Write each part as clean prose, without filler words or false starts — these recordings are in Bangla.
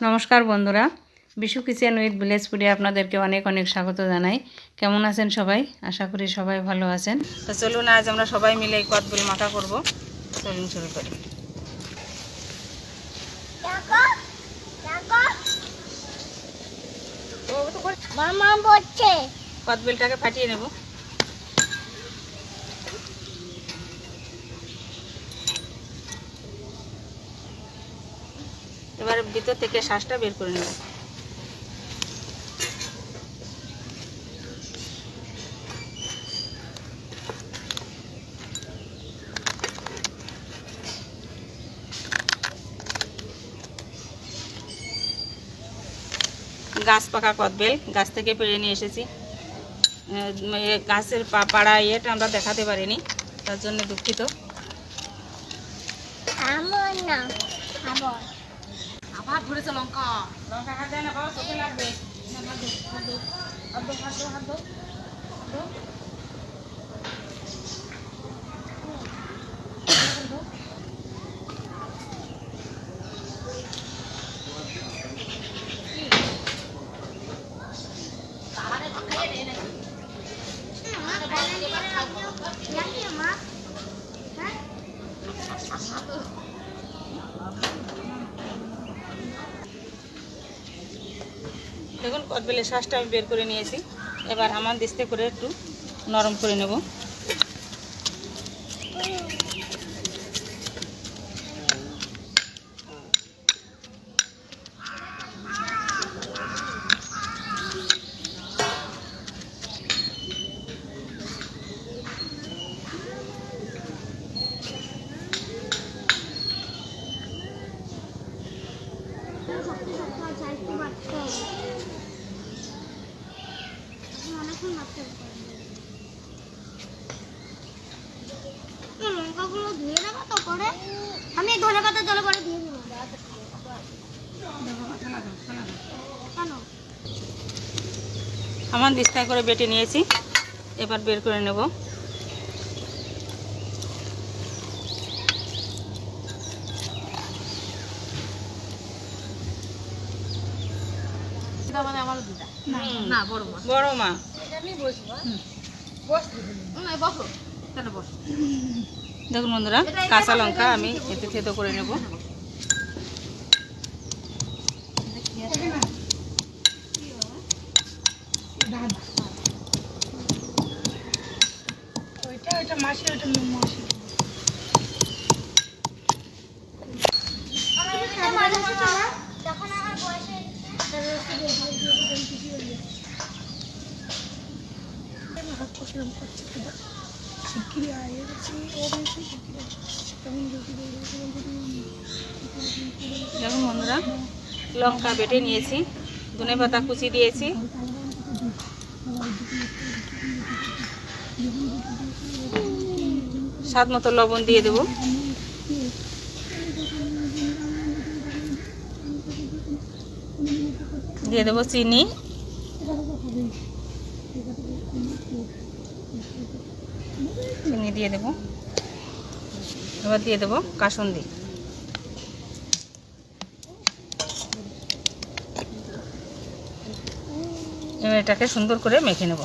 নমস্কার বন্ধুরা, বিশু কিচেন উইথ ভিলেজ ফুডে আপনাদেরকে অনেক অনেক স্বাগত জানাই। কেমন আছেন সবাই? আশা করি সবাই ভালো আছেন। তো চলুন আজ আমরা সবাই মিলে এই কদবেল মাখা করব। চলুন শুরু করি। কদবেলটাকে ফাটিয়ে নেব। এবার ভিতর থেকে শ্বাসটা বের করে নেব। গাছ পাকা কদবেল গাছ থেকে পেড়ে নিয়ে এসেছি। গাছের পাড়া ইয়েটা আমরা দেখাতে পারিনি, তার জন্য দুঃখিত। আবার ধরেছে লঙ্কা লঙ্কা হাত দেয় না বাবা, চোখে লাগবে। দেখুন কদবেলের শ্বাসটা আমি বের করে নিয়েছি। এবার হামান দিস্তে করে একটু নরম করে নেব। লঙ্কাগুলো ধুয়ে দেবো তো করে, আমি ধনে পাতা জলে করে দিয়ে দেবো। আমার দিস্তায় করে বেটে নিয়েছি, এবার বের করে নেব। বড় মা দেখুন বন্ধুরা, কাঁচা লঙ্কা আমি এতে থেতো করে নেব। দেখুন বন্ধুরা, লঙ্কা বেটে নিয়েছি, ধনে পাতা কুচি দিয়েছি, স্বাদ মতো লবণ দিয়ে দেব। দিয়ে দেবো চিনি, চিনি দিয়ে দেবো। এবার দিয়ে দেবো কাসুন্দি। এবার এটাকে সুন্দর করে মেখে নেব।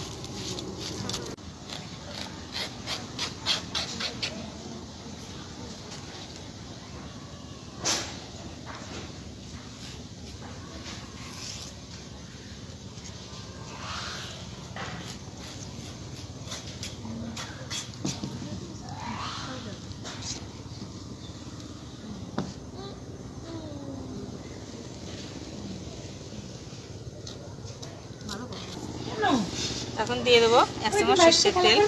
এখন দিয়ে দেবো 1 চামচ সর্ষের তেল।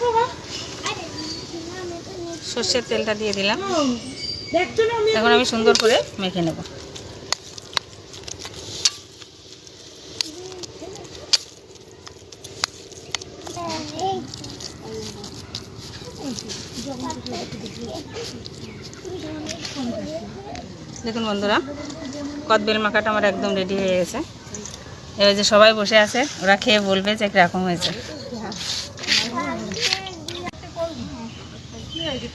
সর্ষের তেলটা দিয়ে দিলাম। এখন আমি সুন্দর করে মেখে নেব। দেখুন বন্ধুরা, কদবেল মাখাটা আমার একদম রেডি হয়ে গেছে। এবার যে সবাই বসে আছে, ওরা খেয়ে বলবে যে কিরকম হয়েছে।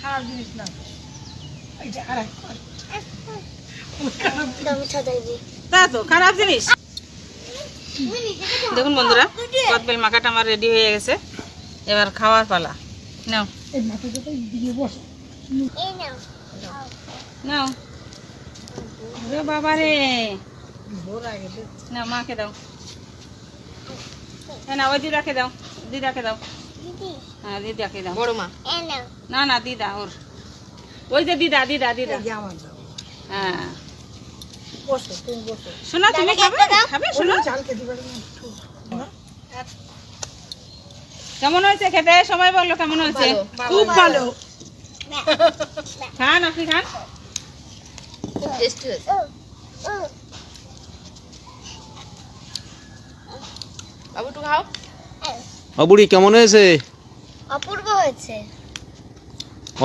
খারাপ জিনিস না। তা তো খারাপ জিনিস। দেখুন বন্ধুরা, কদবেল মাখাটা আমার রেডি হয়ে গেছে, এবার খাওয়ার পালা। নাও নাও, ওরে বাবা রে, না মাকে দাও, না ওই দিদাকে দাও, দিদাকে দাও, হ্যাঁ দিদাকে দাও, বড় মা, না না দিদা, ওর ওই যে দিদা দিদা দিদা, হ্যাঁ শোনা তুমি খাবে খাবে শোনা। কেমন হয়েছে খেতে সবাই বললো, কেমন হয়েছে? খুব ভালো। খান, আপনি খান। বাবু একটু খাও। বুড়ি কেমন হয়েছে? অপূর্ব হয়েছে।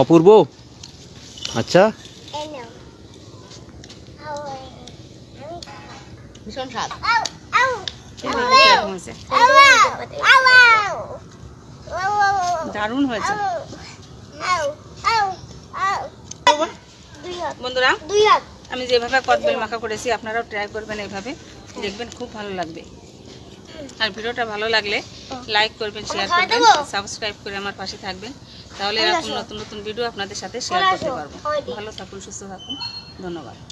অপূর্ব, আচ্ছা ভীষণ স্বাদ। দারুণ হয়েছে বন্ধুরা। আমি যেভাবে কদবেল মাখা করেছি আপনারাও ট্রাই করবেন, এইভাবে দেখবেন খুব ভালো লাগবে। আর ভিডিওটা ভালো লাগলে লাইক করবেন, শেয়ার করবেন, সাবস্ক্রাইব করে আমার পাশে থাকবেন, তাহলে এরকম নতুন নতুন ভিডিও আপনাদের সাথে শেয়ার করতে পারবো। ভালো থাকুন, সুস্থ থাকুন, ধন্যবাদ।